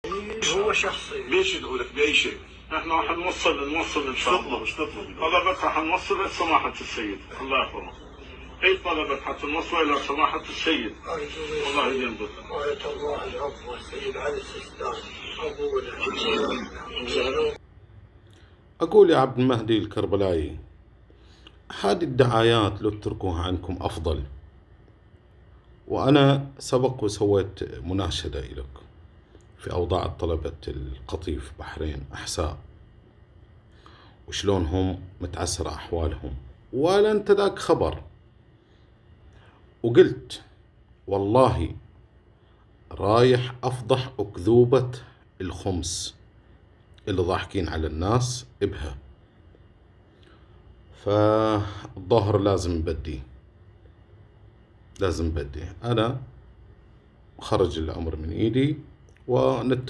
هو شخصي. ليش ندعو لك بأي شيء؟ احنا راح نوصل ان شاء الله. وش تطلب؟ طلبت راح نوصل لسماحة السيد الله يحفظه. اي طلبت حتى نوصل الى سماحة السيد. الله يديم بكم. آية الله العفو والسيد على السيستان. أقول يا عبد المهدي الكربلائي، هذه الدعايات لو تتركوها عنكم أفضل. وأنا سبق وسويت مناشدة إليك في أوضاع طلبة القطيف بحرين أحساء، وشلونهم متعسرة أحوالهم، ولا أنت ذاك خبر. وقلت والله رايح أفضح أكذوبة الخمس اللي ضاحكين على الناس بها. فالظهر لازم نبدي، أنا خرج الأمر من إيدي ونتكلم.